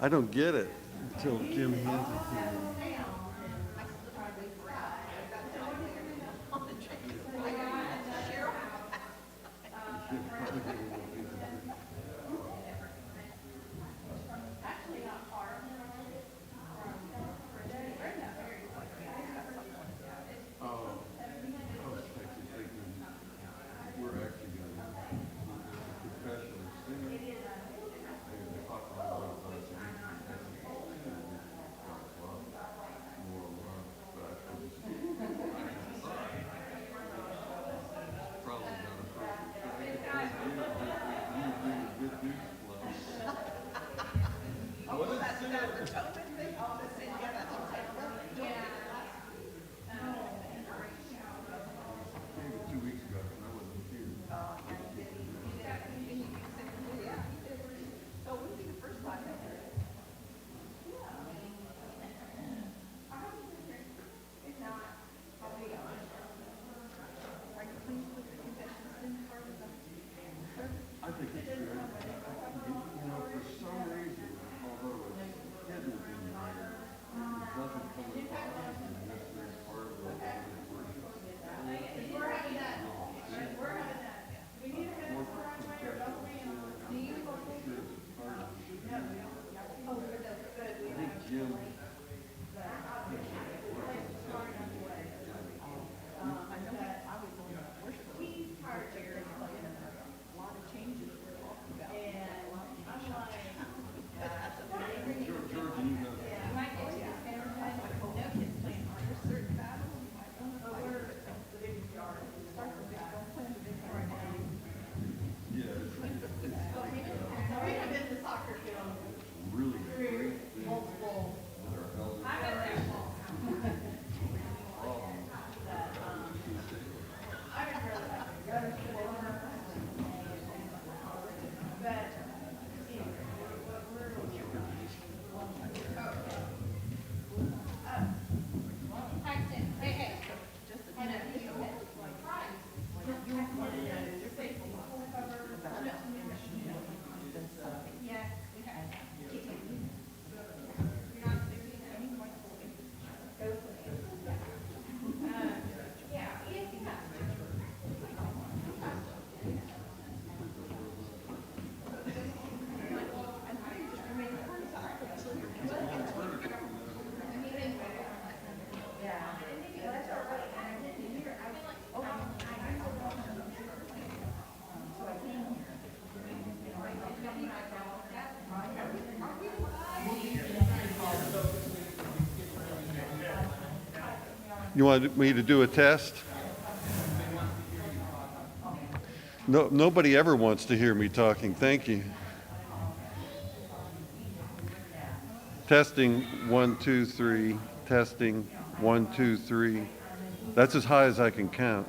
I don't get it until Jim hands it to me. I think it's good. For some reason, although it's hidden in there, it doesn't come across as a necessary part of what it worship. We're having that. We're having that. We need to have more confession of sin. I think Jim. You want me to do a test? No, nobody ever wants to hear me talking. Thank you. Testing, 1, 2, 3. Testing, 1, 2, 3. That's as high as I can count.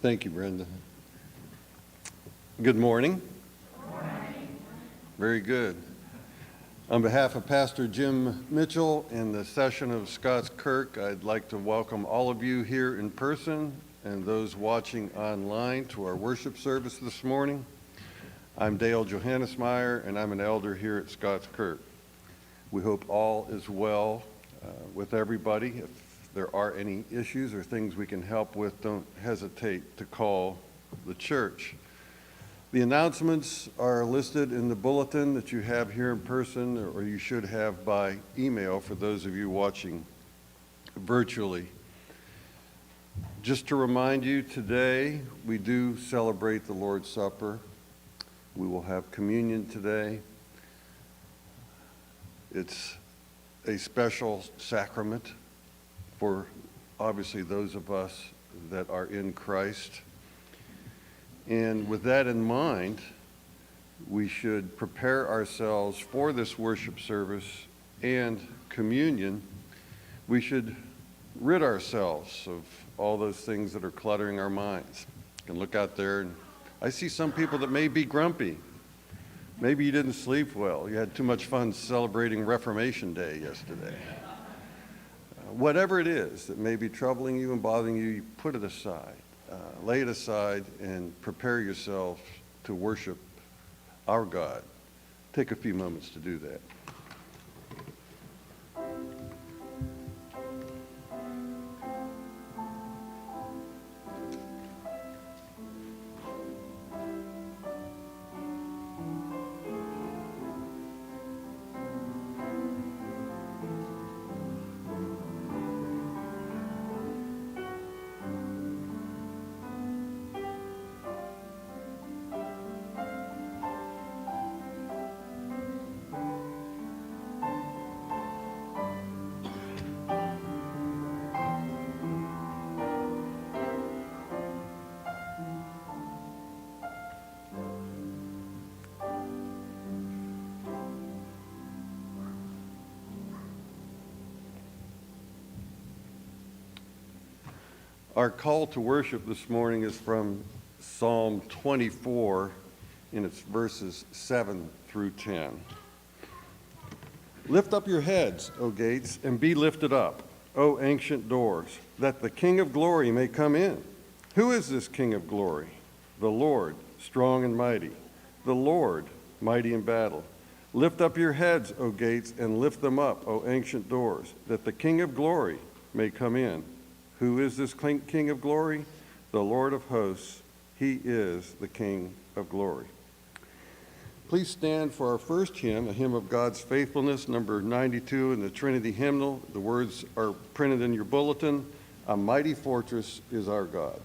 Thank you, Brenda. Good morning. Good morning. Very good. On behalf of Pastor Jim Mitchell and the session of Scots Kirk, I'd like to welcome all of you here in person and those watching online to our worship service this morning. I'm Dale Johannesmeyer, and I'm an elder here at Scots Kirk. We hope all is well with everybody. If there are any issues or things we can help with, don't hesitate to call the church. The announcements are listed in the bulletin that you have here in person, or you should have by email for those of you watching virtually. Just to remind you, today we do celebrate the Lord's Supper. We will have communion today. It's a special sacrament for obviously those of us that are in Christ. And with that in mind, we should prepare ourselves for this worship service and communion. We should rid ourselves of all those things that are cluttering our minds. You can look out there, and I see some people that may be grumpy. Maybe you didn't sleep well. You had too much fun celebrating Reformation Day yesterday. Whatever it is that may be troubling you and bothering you, you put it aside. Lay it aside and prepare yourself to worship our God. Take a few moments to do that. Our call to worship this morning is from Psalm 24, and it's verses 7 through 10. Lift up your heads, O gates, and be lifted up, O ancient doors, that the King of glory may come in. Who is this King of glory? The Lord, strong and mighty, the Lord, mighty in battle. Lift up your heads, O gates, and lift them up, O ancient doors, that the King of glory may come in. Who is this King of glory? The Lord of hosts. He is the King of glory. Please stand for our first hymn, a hymn of God's faithfulness, number 92 in the Trinity hymnal. The words are printed in your bulletin. A mighty fortress is our God.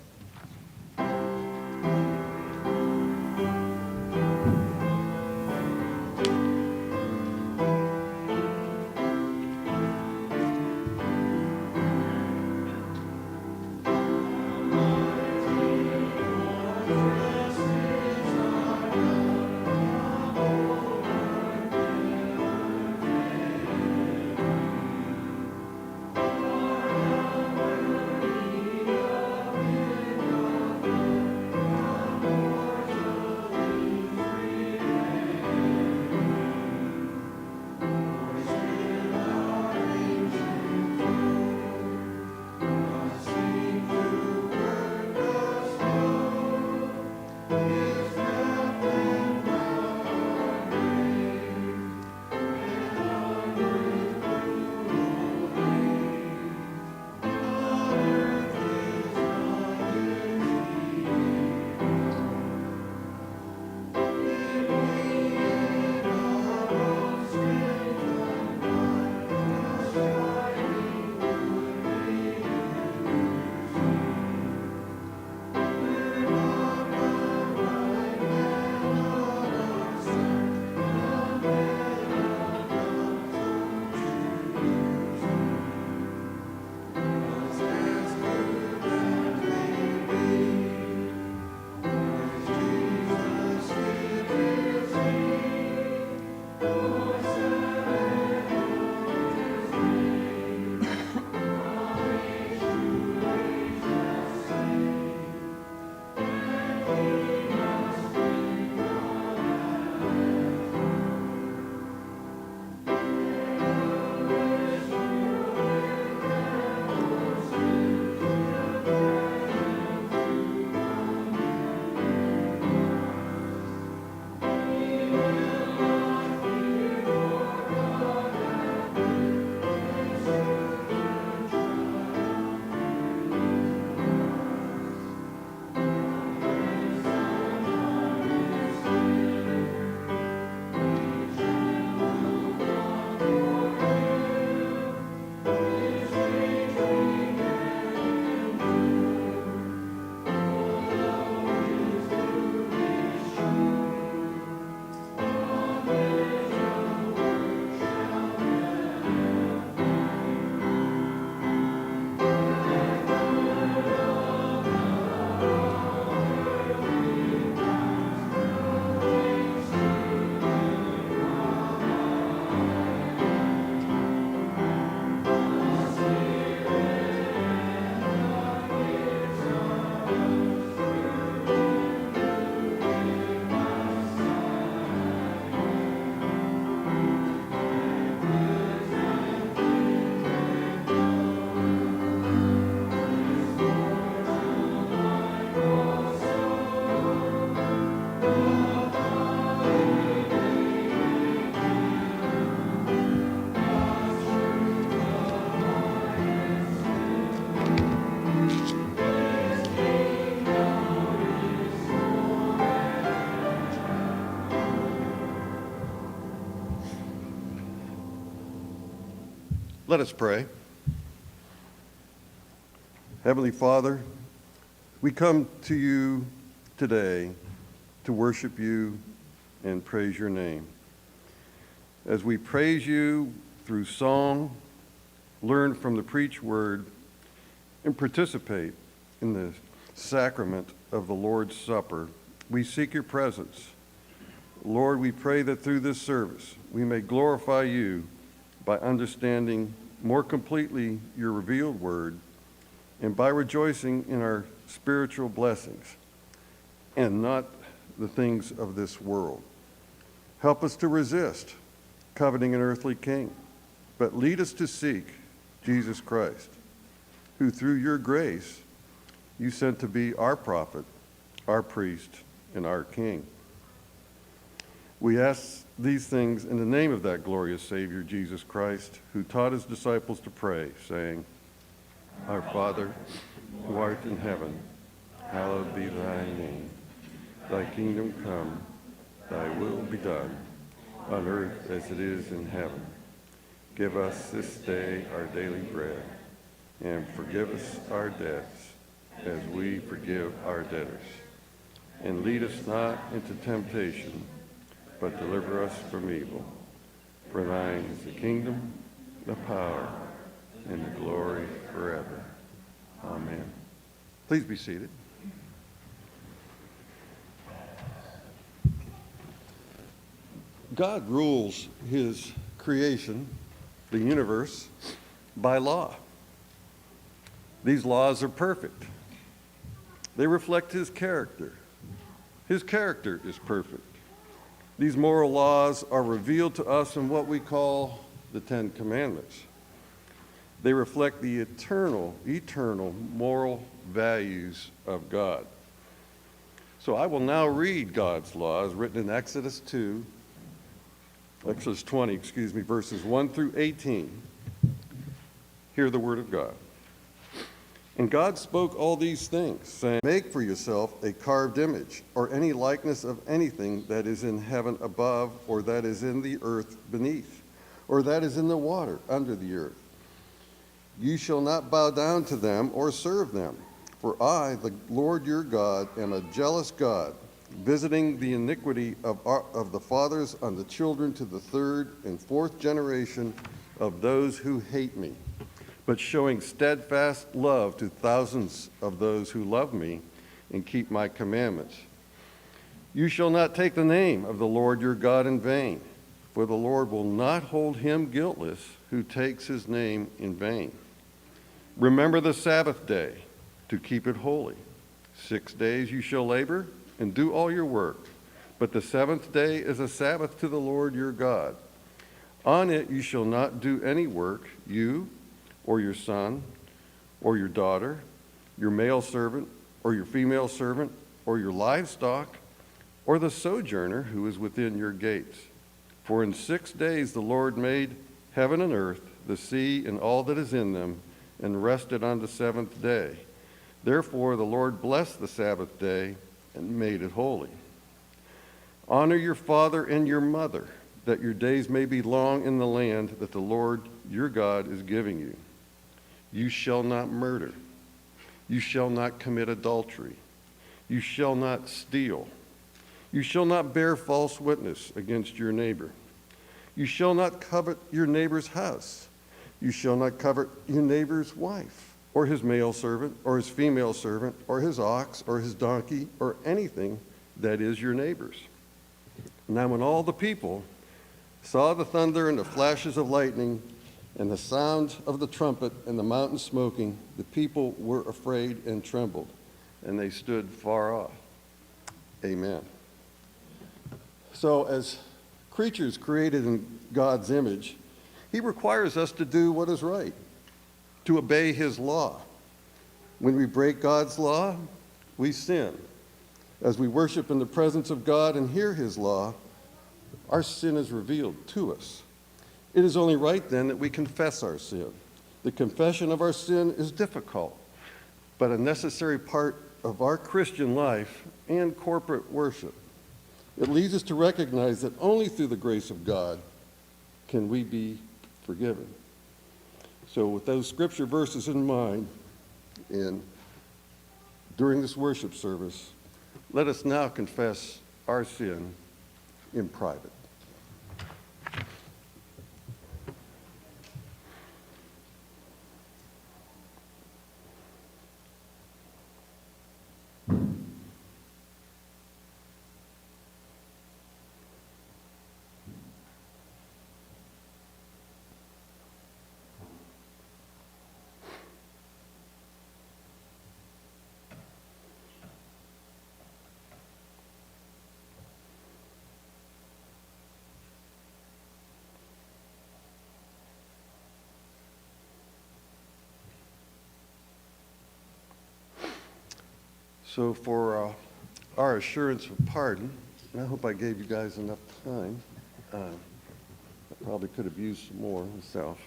Let us pray. Heavenly Father, we come to you today to worship you and praise your name. As we praise you through song, learn from the preached word, and participate in the sacrament of the Lord's Supper, we seek your presence. Lord, we pray that through this service we may glorify you by understanding more completely your revealed word and by rejoicing in our spiritual blessings and not the things of this world. Help us to resist coveting an earthly king, but lead us to seek Jesus Christ, who through your grace you sent to be our prophet, our priest, and our king. We ask these things in the name of that glorious Savior, Jesus Christ, who taught his disciples to pray, saying, Our Father, who art in heaven, hallowed be thy name. Thy kingdom come, thy will be done, on earth as it is in heaven. Give us this day our daily bread, and forgive us our debts, as we forgive our debtors. And lead us not into temptation, but deliver us from evil. For thine is the kingdom, the power, and the glory forever. Amen. Please be seated. God rules his creation, the universe, by law. These laws are perfect. They reflect his character. His character is perfect. These moral laws are revealed to us in what we call the Ten Commandments. They reflect the eternal moral values of God. So I will now read God's laws written in Exodus 20, verses 1 through 18. Hear the word of God. And God spoke all these things, saying, Make for yourself a carved image, or any likeness of anything that is in heaven above, or that is in the earth beneath, or that is in the water under the earth. You shall not bow down to them or serve them, for I, the Lord your God, am a jealous God, visiting the iniquity of the fathers on the children to the third and fourth generation of those who hate me, but showing steadfast love to thousands of those who love me and keep my commandments. You shall not take the name of the Lord your God in vain, for the Lord will not hold him guiltless who takes his name in vain. Remember the Sabbath day to keep it holy. 6 days you shall labor and do all your work, but the seventh day is a Sabbath to the Lord your God. On it you shall not do any work, you, or your son, or your daughter, your male servant, or your female servant, or your livestock, or the sojourner who is within your gates. For in 6 days the Lord made heaven and earth, the sea, and all that is in them, and rested on the seventh day. Therefore the Lord blessed the Sabbath day and made it holy. Honor your father and your mother, that your days may be long in the land that the Lord your God is giving you. You shall not murder. You shall not commit adultery. You shall not steal. You shall not bear false witness against your neighbor. You shall not covet your neighbor's house. You shall not covet your neighbor's wife, or his male servant, or his female servant, or his ox, or his donkey, or anything that is your neighbor's. Now when all the people saw the thunder and the flashes of lightning, and the sound of the trumpet and the mountain smoking, the people were afraid and trembled, and they stood far off. Amen. So as creatures created in God's image, he requires us to do what is right, to obey his law. When we break God's law, we sin. As we worship in the presence of God and hear his law, our sin is revealed to us. It is only right then that we confess our sin. The confession of our sin is difficult, but a necessary part of our Christian life and corporate worship. It leads us to recognize that only through the grace of God can we be forgiven. So with those scripture verses in mind, and during this worship service, let us now confess our sin in private. So for our assurance of pardon, and I hope I gave you guys enough time. I probably could have used some more myself.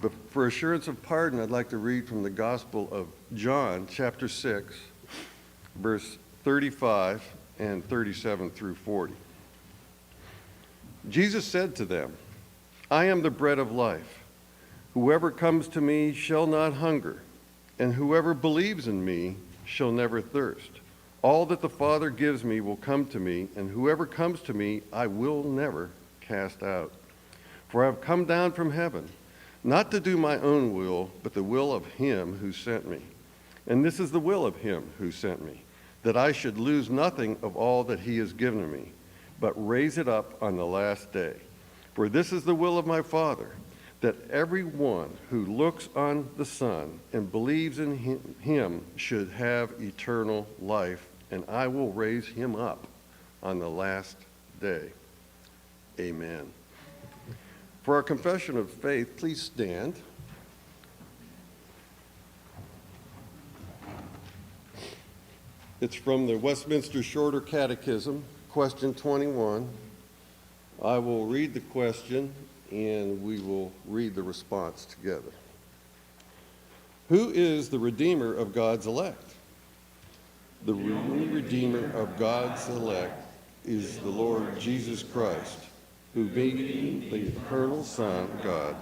But for assurance of pardon, I'd like to read from the Gospel of John, chapter 6, verse 35 and 37 through 40. Jesus said to them, "I am the bread of life. Whoever comes to me shall not hunger, and whoever believes in me shall never thirst. All that the Father gives me will come to me, and whoever comes to me I will never cast out. For I have come down from heaven, not to do my own will, but the will of him who sent me. And this is the will of him who sent me, that I should lose nothing of all that he has given me, but raise it up on the last day. For this is the will of my Father, that everyone who looks on the Son and believes in him should have eternal life, and I will raise him up on the last day." Amen. For our confession of faith, please stand. It's from the Westminster Shorter Catechism, question 21. I will read the question and we will read the response together. Who is the Redeemer of God's elect? The Redeemer of God's elect is the Lord Jesus Christ, who being the eternal Son of God,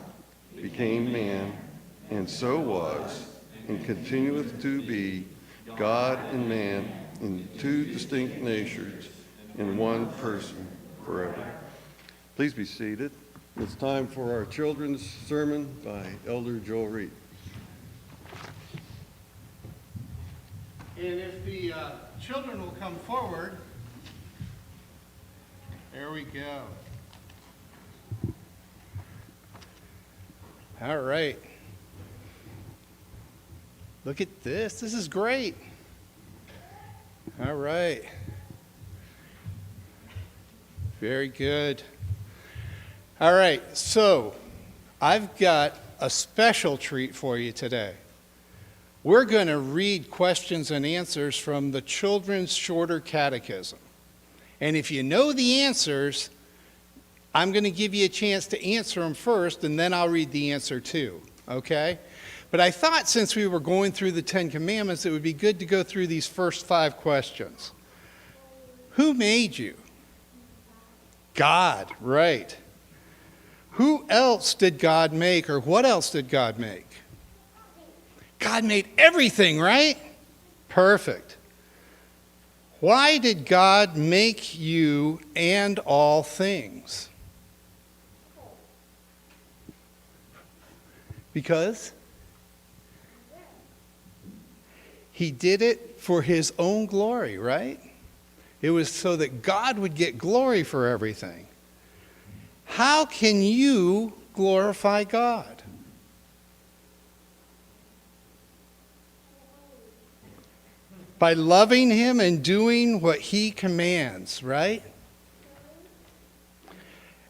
became man, and so was, and continueth to be, God and man in two distinct natures, in one person forever. Please be seated. It's time for our children's sermon by Elder Joel Reed. And if the children will come forward, there we go. All right. Look at this. This is great. All right. Very good. All right, so I've got a special treat for you today. We're going to read questions and answers from the Children's Shorter Catechism. And if you know the answers, I'm going to give you a chance to answer them first, and then I'll read the answer too, okay? But I thought since we were going through the Ten Commandments, it would be good to go through these first 5 questions. Who made you? God, right. Who else did God make, or what else did God make? God made everything, right? Perfect. Why did God make you and all things? Because he did it for his own glory, right? It was so that God would get glory for everything. How can you glorify God? By loving him and doing what he commands, right?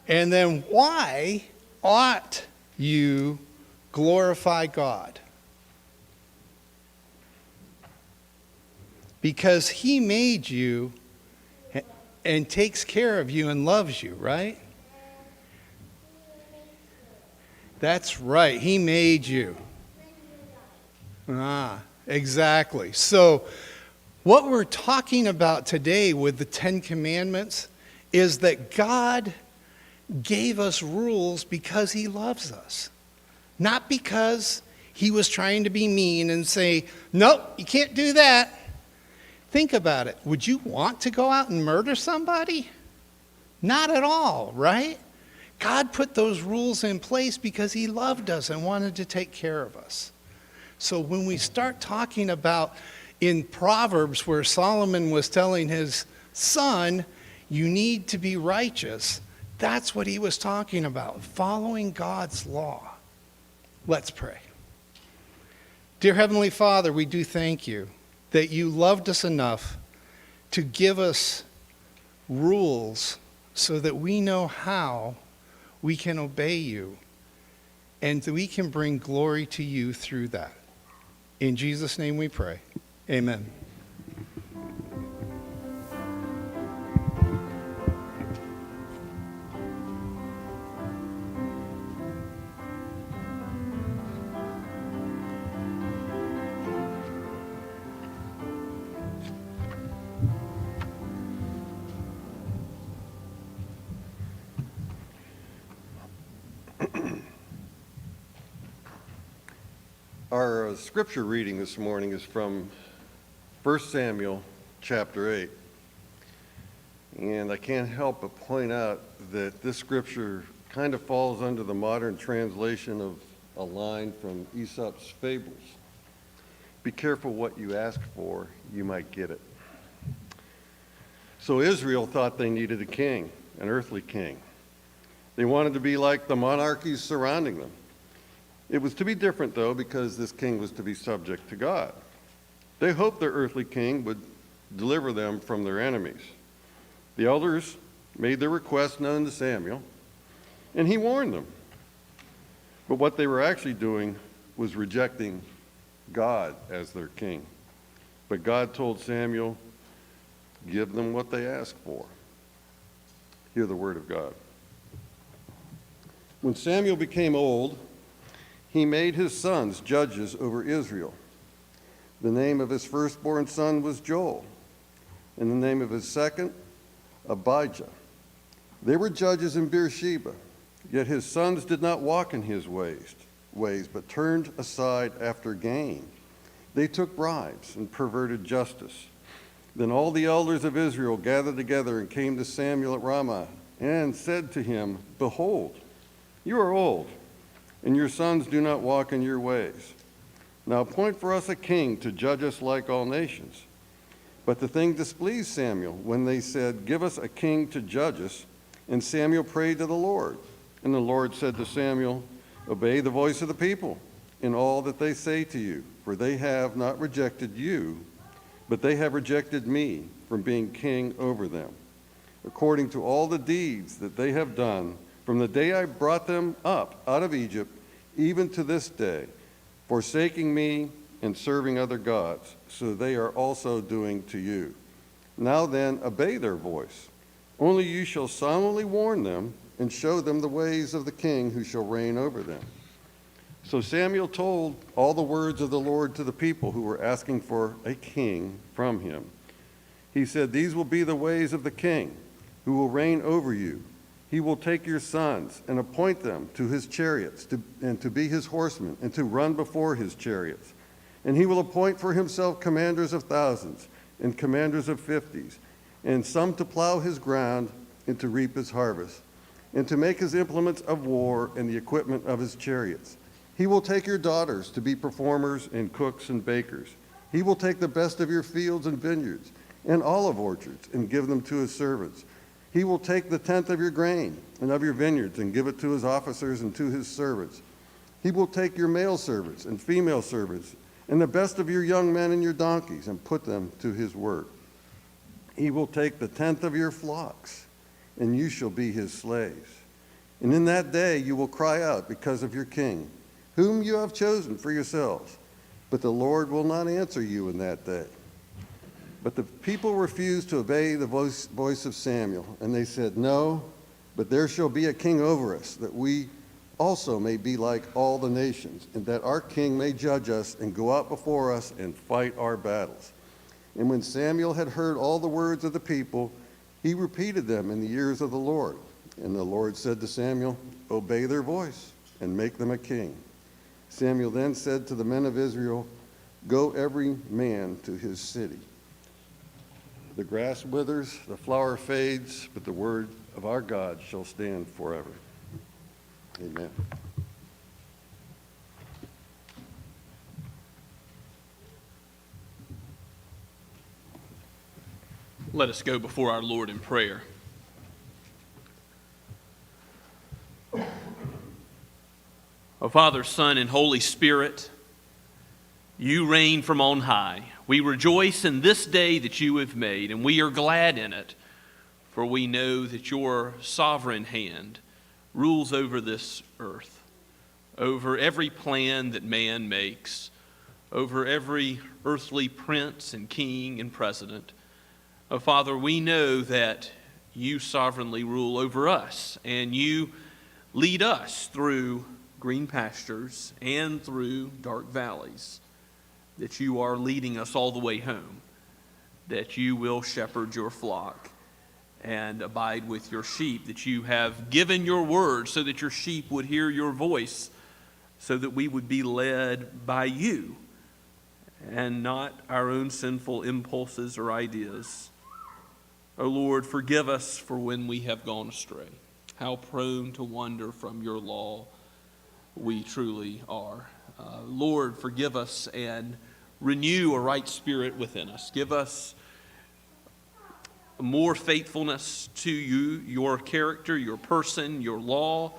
And then why ought you glorify God? Because he made you and takes care of you and loves you, right? That's right. He made you. Exactly. So what we're talking about today with the 10 Commandments is that God gave us rules because he loves us. Not because he was trying to be mean and say, nope, you can't do that. Think about it. Would you want to go out and murder somebody? Not at all, right? God put those rules in place because he loved us and wanted to take care of us. So when we start talking about in Proverbs where Solomon was telling his son, you need to be righteous, that's what he was talking about, following God's law. Let's pray. Dear Heavenly Father, we do thank you that you loved us enough to give us rules so that we know how we can obey you and that we can bring glory to you through that. In Jesus' name we pray. Amen. Our scripture reading this morning is from 1 Samuel chapter 8. And I can't help but point out that this scripture kind of falls under the modern translation of a line from Aesop's Fables. Be careful what you ask for, you might get it. So Israel thought they needed a king, an earthly king. They wanted to be like the monarchies surrounding them. It was to be different, though, because this king was to be subject to God. They hoped their earthly king would deliver them from their enemies. The elders made their request known to Samuel, and he warned them. But what they were actually doing was rejecting God as their king. But God told Samuel, give them what they ask for. Hear the word of God. When Samuel became old, he made his sons judges over Israel. The name of his firstborn son was Joel, and the name of his second, Abijah. They were judges in Beersheba, yet his sons did not walk in his ways, but turned aside after gain. They took bribes and perverted justice. Then all the elders of Israel gathered together and came to Samuel at Ramah and said to him, behold, you are old, and your sons do not walk in your ways. Now appoint for us a king to judge us like all nations. But the thing displeased Samuel when they said, give us a king to judge us. And Samuel prayed to the Lord. And the Lord said to Samuel, obey the voice of the people in all that they say to you, for they have not rejected you, but they have rejected me from being king over them, according to all the deeds that they have done from the day I brought them up out of Egypt, even to this day, forsaking me and serving other gods, so they are also doing to you. Now then, obey their voice. Only you shall solemnly warn them and show them the ways of the king who shall reign over them. So Samuel told all the words of the Lord to the people who were asking for a king from him. He said, these will be the ways of the king who will reign over you. He will take your sons and appoint them to his chariots and to be his horsemen and to run before his chariots. And he will appoint for himself commanders of thousands and commanders of 50s, and some to plow his ground and to reap his harvest, and to make his implements of war and the equipment of his chariots. He will take your daughters to be performers and cooks and bakers. He will take the best of your fields and vineyards and olive orchards and give them to his servants. He will take the tenth of your grain and of your vineyards and give it to his officers and to his servants. He will take your male servants and female servants and the best of your young men and your donkeys and put them to his work. He will take the tenth of your flocks, and you shall be his slaves. And in that day you will cry out because of your king, whom you have chosen for yourselves. But the Lord will not answer you in that day. But the people refused to obey the voice of Samuel, and they said, no, but there shall be a king over us, that we also may be like all the nations, and that our king may judge us and go out before us and fight our battles. And when Samuel had heard all the words of the people, he repeated them in the ears of the Lord. And the Lord said to Samuel, obey their voice and make them a king. Samuel then said to the men of Israel, "Go every man to his city." The grass withers, the flower fades, but the word of our God shall stand forever. Amen. Let us go before our Lord in prayer. O Father, Son, and Holy Spirit, you reign from on high. We rejoice in this day that you have made, and we are glad in it, for we know that your sovereign hand rules over this earth, over every plan that man makes, over every earthly prince and king and president. Oh, Father, we know that you sovereignly rule over us, and you lead us through green pastures and through dark valleys, that you are leading us all the way home, that you will shepherd your flock and abide with your sheep, that you have given your word so that your sheep would hear your voice, so that we would be led by you and not our own sinful impulses or ideas. O Lord, forgive us for when we have gone astray. How prone to wander from your law we truly are. Lord, forgive us and renew a right spirit within us. Give us more faithfulness to you, your character, your person, your law,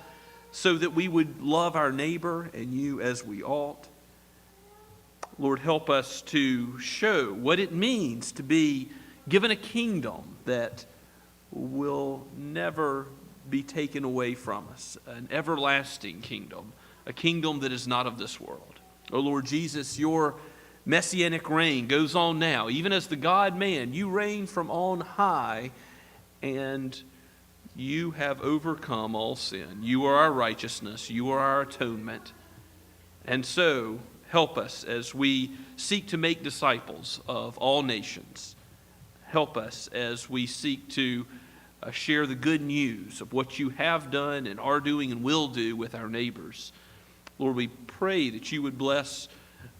so that we would love our neighbor and you as we ought. Lord, help us to show what it means to be given a kingdom that will never be taken away from us, an everlasting kingdom, a kingdom that is not of this world. Oh Lord Jesus, your messianic reign goes on now. Even as the God-man, you reign from on high, and you have overcome all sin. You are our righteousness. You are our atonement. And so, help us as we seek to make disciples of all nations. Help us as we seek to share the good news of what you have done and are doing and will do with our neighbors. Lord, we pray that you would bless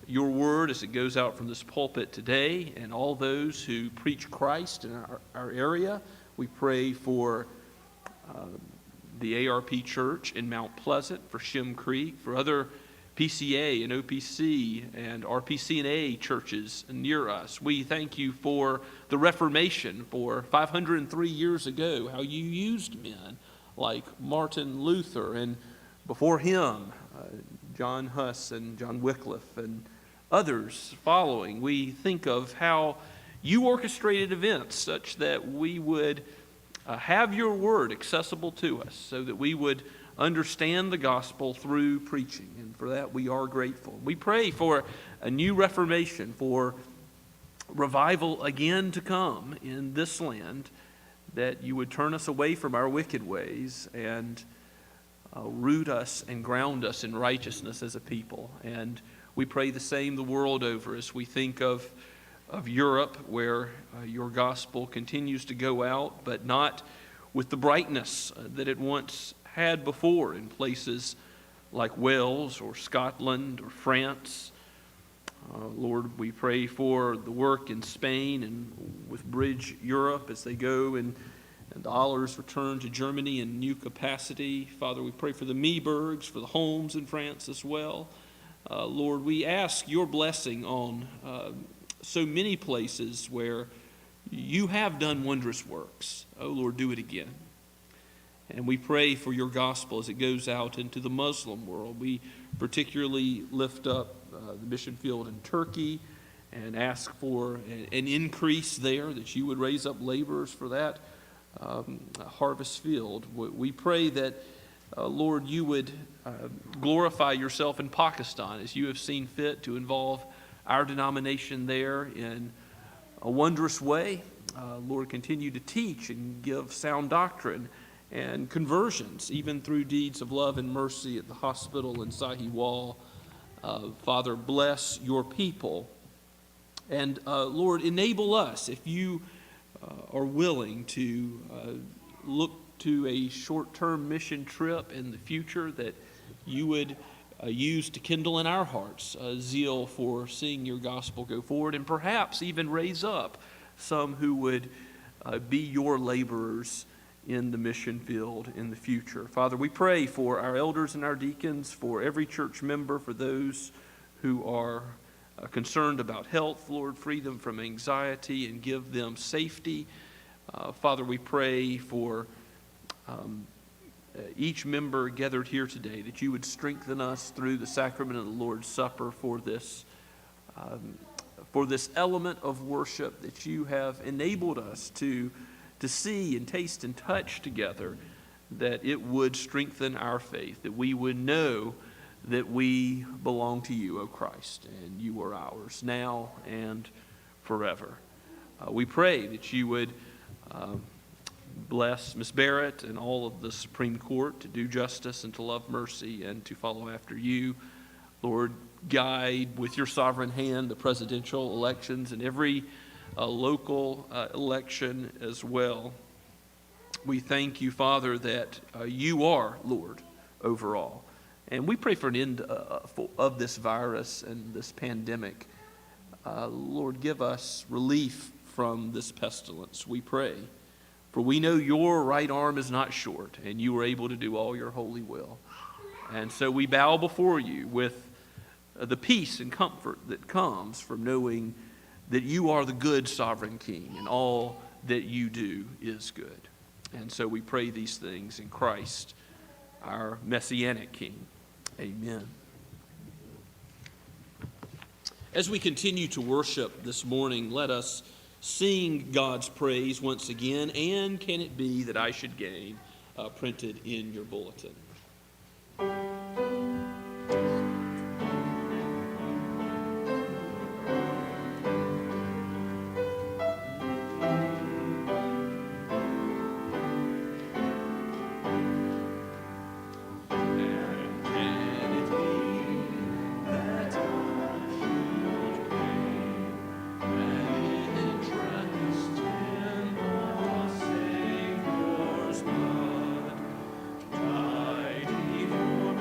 your word as it goes out from this pulpit today, and all those who preach Christ in our area. We pray for the ARP Church in Mount Pleasant, for Shem Creek, for other PCA and OPC and RPC&A churches near us. We thank you for the Reformation, for 503 years ago, how you used men like Martin Luther, and before him, John Huss and John Wycliffe and others following. We think of how you orchestrated events such that we would have your word accessible to us, so that we would understand the gospel through preaching, and for that we are grateful. We pray for a new reformation, for revival again to come in this land, that you would turn us away from our wicked ways and root us and ground us in righteousness as a people. And we pray the same the world over as we think of Europe, where your gospel continues to go out, but not with the brightness that it once had before in places like Wales or Scotland or France. Lord, we pray for the work in Spain and with Bridge Europe as they go and dollars return to Germany in new capacity. Father, we pray for the Meebergs, for the homes in France as well. Lord, we ask your blessing on so many places where you have done wondrous works. Oh, Lord, do it again. And we pray for your gospel as it goes out into the Muslim world. We particularly lift up the mission field in Turkey and ask for an increase there, that you would raise up laborers for that harvest field. We pray that, Lord, you would glorify yourself in Pakistan as you have seen fit to involve our denomination there in a wondrous way. Lord, continue to teach and give sound doctrine and conversions, even through deeds of love and mercy at the hospital in Sahiwal. Father, bless your people. And Lord, enable us, if you are willing to look to a short-term mission trip in the future, that you would use to kindle in our hearts zeal for seeing your gospel go forward, and perhaps even raise up some who would be your laborers in the mission field in the future. Father, we pray for our elders and our deacons, for every church member, for those who are concerned about health. Lord, free them from anxiety and give them safety. Father, we pray for each member gathered here today, that you would strengthen us through the sacrament of the Lord's Supper for this element of worship that you have enabled us to see and taste and touch together, that it would strengthen our faith, that we would know that we belong to you, O Christ, and you are ours now and forever. We pray that you would bless Ms. Barrett and all of the Supreme Court to do justice and to love mercy and to follow after you. Lord, guide with your sovereign hand the presidential elections and every local election as well. We thank you, Father, that you are Lord over all. And we pray for an end of this virus and this pandemic. Lord, give us relief from this pestilence, we pray. For we know your right arm is not short, and you are able to do all your holy will. And so we bow before you with the peace and comfort that comes from knowing that you are the good sovereign King, and all that you do is good. And so we pray these things in Christ, our Messianic King. Amen. As we continue to worship this morning, let us sing God's praise once again, and Can It Be That I Should Gain, printed in your bulletin. Died he for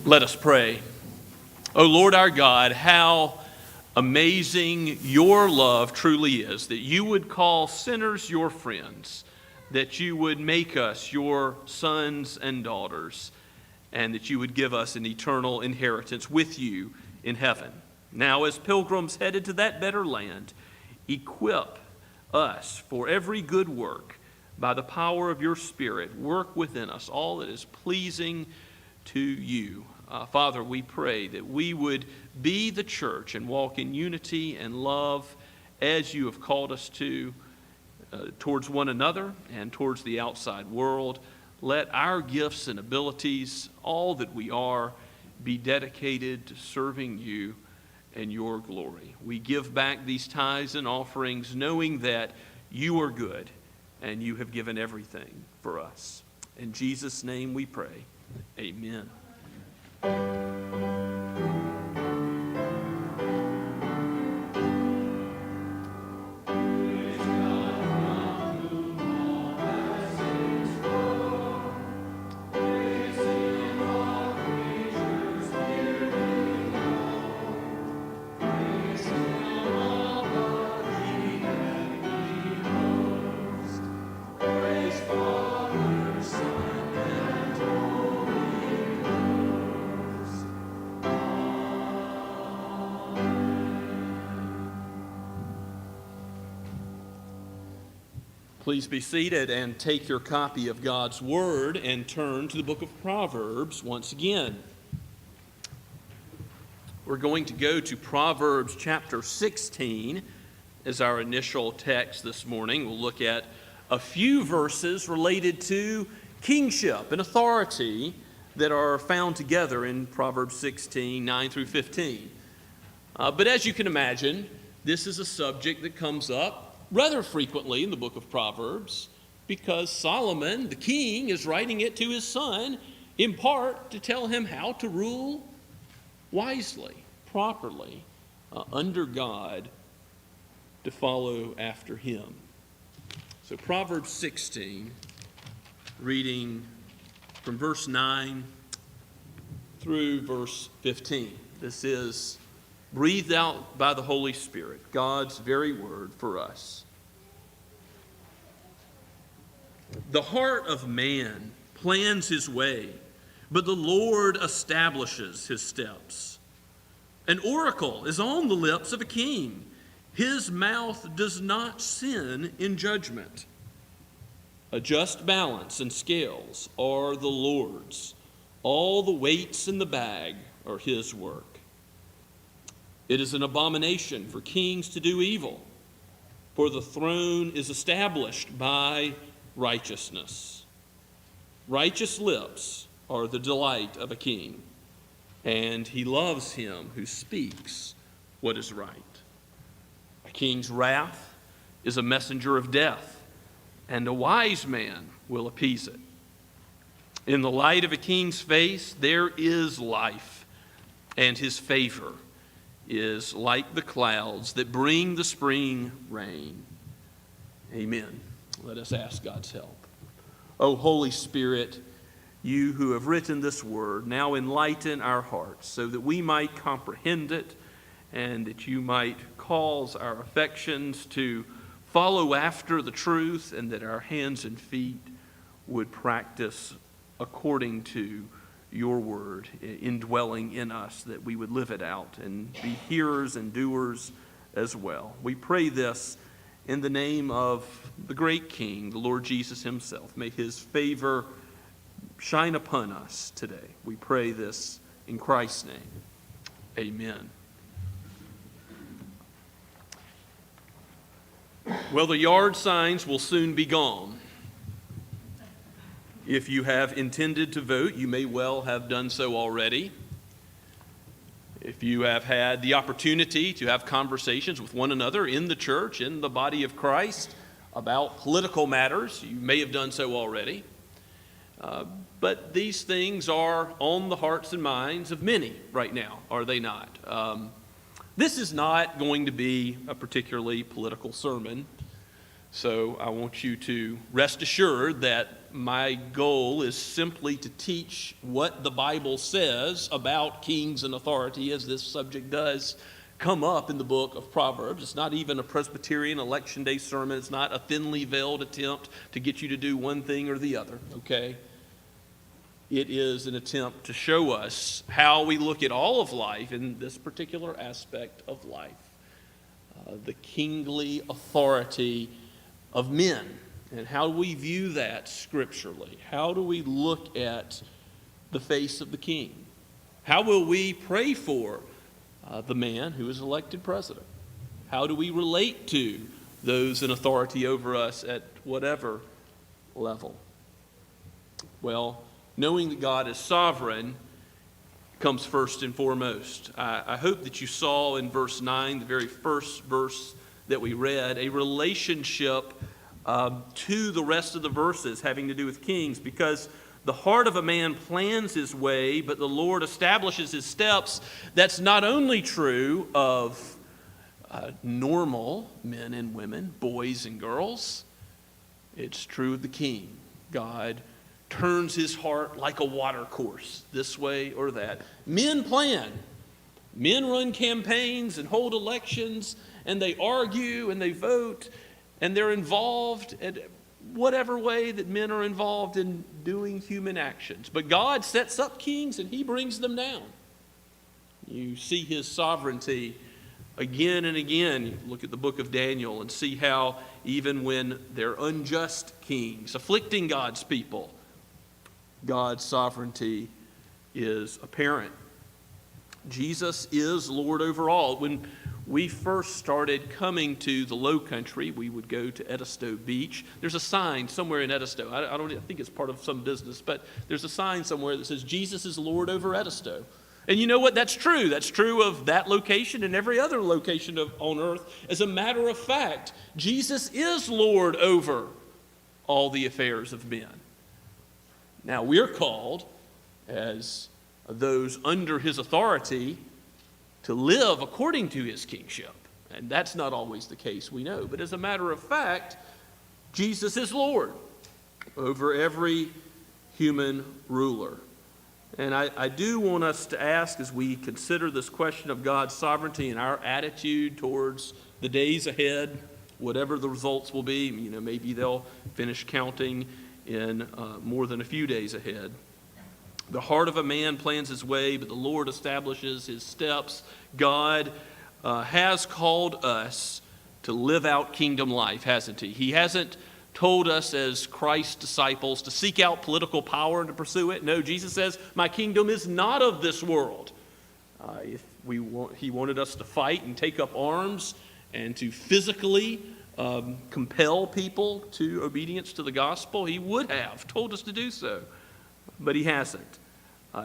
Let us pray. O Lord our God, how amazing your love truly is, that you would call sinners your friends, that you would make us your sons and daughters, and that you would give us an eternal inheritance with you in heaven. Now, as pilgrims headed to that better land, equip us for every good work by the power of your Spirit. Work within us all that is pleasing to you. Father, we pray that we would be the church and walk in unity and love as you have called us to, towards one another and towards the outside world. Let our gifts and abilities, all that we are, be dedicated to serving you and your glory. We give back these tithes and offerings knowing that you are good and you have given everything for us. In Jesus' name we pray. Amen. Please be seated and take your copy of God's Word and turn to the book of Proverbs once again. We're going to go to Proverbs chapter 16 as our initial text this morning. We'll look at a few verses related to kingship and authority that are found together in Proverbs 16, 9 through 15. But as you can imagine, this is a subject that comes up rather frequently in the book of Proverbs because Solomon, the king, is writing it to his son in part to tell him how to rule wisely, properly, under God, to follow after him. So Proverbs 16, reading from verse 9 through verse 15. This is breathed out by the Holy Spirit, God's very word for us. The heart of man plans his way, but the Lord establishes his steps. An oracle is on the lips of a king. His mouth does not sin in judgment. A just balance and scales are the Lord's. All the weights in the bag are his work. It is an abomination for kings to do evil, for the throne is established by righteousness. Righteous lips are the delight of a king, and he loves him who speaks what is right. A king's wrath is a messenger of death, and a wise man will appease it. In the light of a king's face there is life, and his favor is like the clouds that bring the spring rain. Amen. Let us ask God's help. O Holy Spirit, you who have written this word, now enlighten our hearts so that we might comprehend it and that you might cause our affections to follow after the truth and that our hands and feet would practice according to your word indwelling in us, that we would live it out and be hearers and doers as well. We pray this in the name of the great King, the Lord Jesus himself. May his favor shine upon us today. We pray this in Christ's name. Amen. Well, the yard signs will soon be gone. If you have intended to vote, you may well have done so already. If you have had the opportunity to have conversations with one another in the church, in the body of Christ, about political matters, you may have done so already. But these things are on the hearts and minds of many right now, are they not? This is not going to be a particularly political sermon, so I want you to rest assured that my goal is simply to teach what the Bible says about kings and authority, as this subject does come up in the book of Proverbs. It's not even a Presbyterian election day sermon. It's not a thinly veiled attempt to get you to do one thing or the other, okay? It is an attempt to show us how we look at all of life in this particular aspect of life. The kingly authority of men, and how do we view that scripturally? How do we look at the face of the king? How will we pray for the man who is elected president? How do we relate to those in authority over us at whatever level? Well, knowing that God is sovereign comes first and foremost. I hope that you saw in verse 9, the very first verse that we read, a relationship to the rest of the verses having to do with kings, because the heart of a man plans his way, but the Lord establishes his steps. That's not only true of normal men and women, boys and girls. It's true of the king. God turns his heart like a water course, this way or that. Men plan. Men run campaigns and hold elections, and they argue and they vote, and they're involved in whatever way that men are involved in doing human actions. But God sets up kings and he brings them down. You see his sovereignty again and again. You look at the book of Daniel and see how even when they're unjust kings afflicting God's people, God's sovereignty is apparent. Jesus is Lord over all. When we first started coming to the Low Country, we would go to Edisto Beach. There's a sign somewhere in Edisto. I think it's part of some business, but there's a sign somewhere that says, Jesus is Lord over Edisto. And you know what? That's true. That's true of that location and every other location on earth. As a matter of fact, Jesus is Lord over all the affairs of men. Now, we're called, as those under his authority, to live according to his kingship. And that's not always the case, we know. But as a matter of fact, Jesus is Lord over every human ruler. And I do want us to ask, as we consider this question of God's sovereignty and our attitude towards the days ahead, whatever the results will be, maybe they'll finish counting in more than a few days ahead. The heart of a man plans his way, but the Lord establishes his steps. God has called us to live out kingdom life, hasn't he? He hasn't told us as Christ's disciples to seek out political power and to pursue it. No, Jesus says, my kingdom is not of this world. He wanted us to fight and take up arms and to physically compel people to obedience to the gospel, he would have told us to do so, but he hasn't.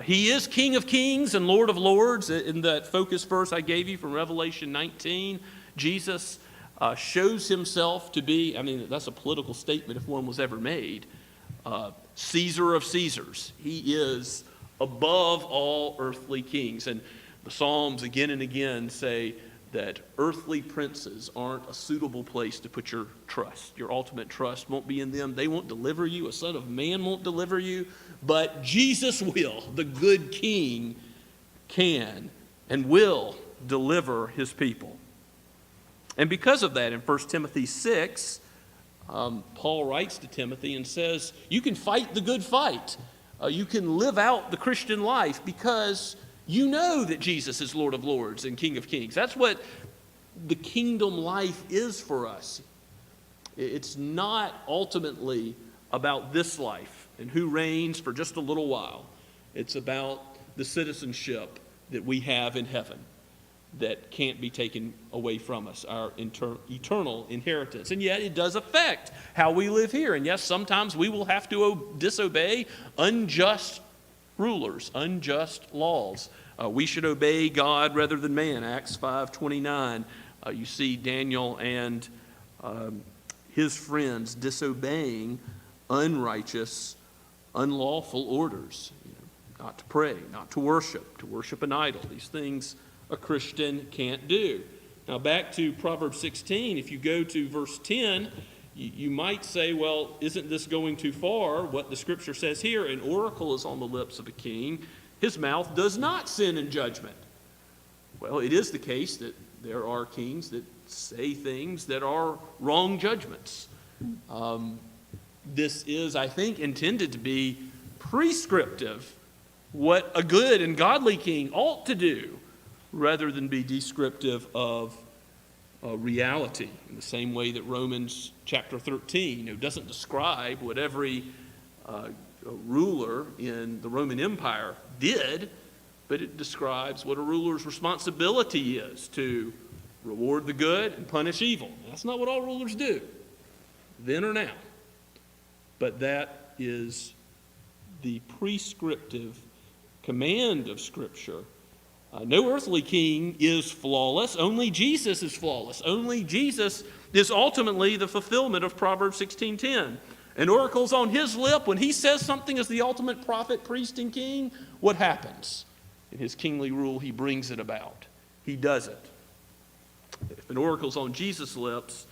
He is King of Kings and Lord of Lords. In that focus verse I gave you from Revelation 19, Jesus shows himself to be, that's a political statement if one was ever made, Caesar of Caesars. He is above all earthly kings. And the Psalms again and again say that earthly princes aren't a suitable place to put your trust. Your ultimate trust won't be in them. They won't deliver you. A son of man won't deliver you. But Jesus will. The good king can and will deliver his people. And because of that, in 1 Timothy 6, Paul writes to Timothy and says, you can fight the good fight. You can live out the Christian life because you know that Jesus is Lord of Lords and King of Kings. That's what the kingdom life is for us. It's not ultimately about this life and who reigns for just a little while. It's about the citizenship that we have in heaven that can't be taken away from us, our eternal inheritance. And yet it does affect how we live here. And yes, sometimes we will have to disobey unjust rulers, unjust laws. We should obey God rather than man. Acts 5:29. You see Daniel and his friends disobeying unrighteous, unlawful orders. Not to pray, not to worship an idol. These things a Christian can't do. Now back to Proverbs 16, if you go to verse 10, You might say, well, isn't this going too far? What the scripture says here, an oracle is on the lips of a king. His mouth does not sin in judgment. Well, it is the case that there are kings that say things that are wrong judgments. This is, I think, intended to be prescriptive, what a good and godly king ought to do, rather than be descriptive of reality, in the same way that Romans chapter 13 doesn't describe what every ruler in the Roman Empire did, but it describes what a ruler's responsibility is to reward the good and punish evil. That's not what all rulers do, then or now. But that is the prescriptive command of Scripture. No earthly king is flawless. Only Jesus is flawless. Only Jesus is ultimately the fulfillment of Proverbs 16:10. An oracle's on his lip. When he says something as the ultimate prophet, priest, and king, what happens? In his kingly rule, he brings it about. He does it. If an oracle's on Jesus' lips,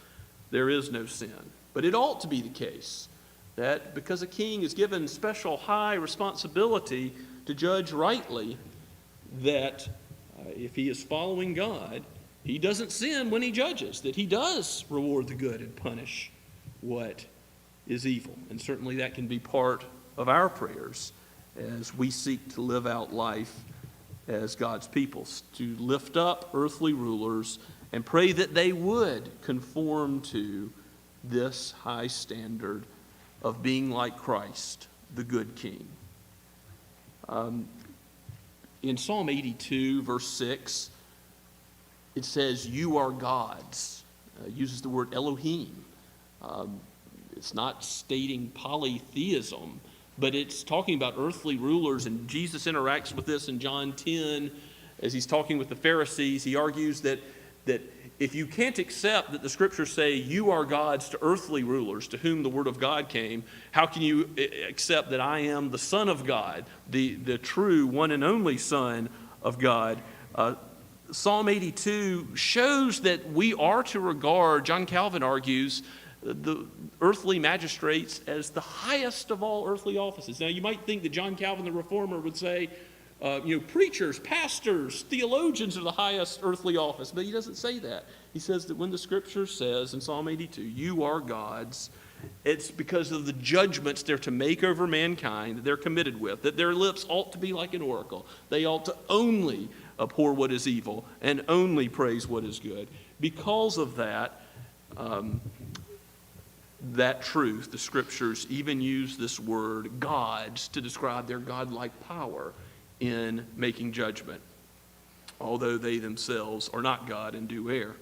there is no sin. But it ought to be the case that because a king is given special high responsibility to judge rightly, that if he is following God, he doesn't sin when he judges, that he does reward the good and punish what is evil. And certainly that can be part of our prayers as we seek to live out life as God's people, to lift up earthly rulers and pray that they would conform to this high standard of being like Christ, the good king. In Psalm 82, verse 6, it says, "You are gods." It uses the word Elohim. It's not stating polytheism, but it's talking about earthly rulers, and Jesus interacts with this in John 10 as he's talking with the Pharisees. He argues that if you can't accept that the scriptures say you are gods to earthly rulers to whom the word of God came, how can you accept that I am the Son of God, the true one and only Son of God? Psalm 82 shows that we are to regard, John Calvin argues, the earthly magistrates as the highest of all earthly offices. Now, you might think that John Calvin the Reformer would say, preachers, pastors, theologians are the highest earthly office, but he doesn't say that. He says that when the scripture says in Psalm 82, you are gods, it's because of the judgments they're to make over mankind that they're committed with, that their lips ought to be like an oracle. They ought to only abhor what is evil and only praise what is good. Because of that, that truth, the scriptures even use this word gods to describe their godlike power in making judgment, although they themselves are not God and do err.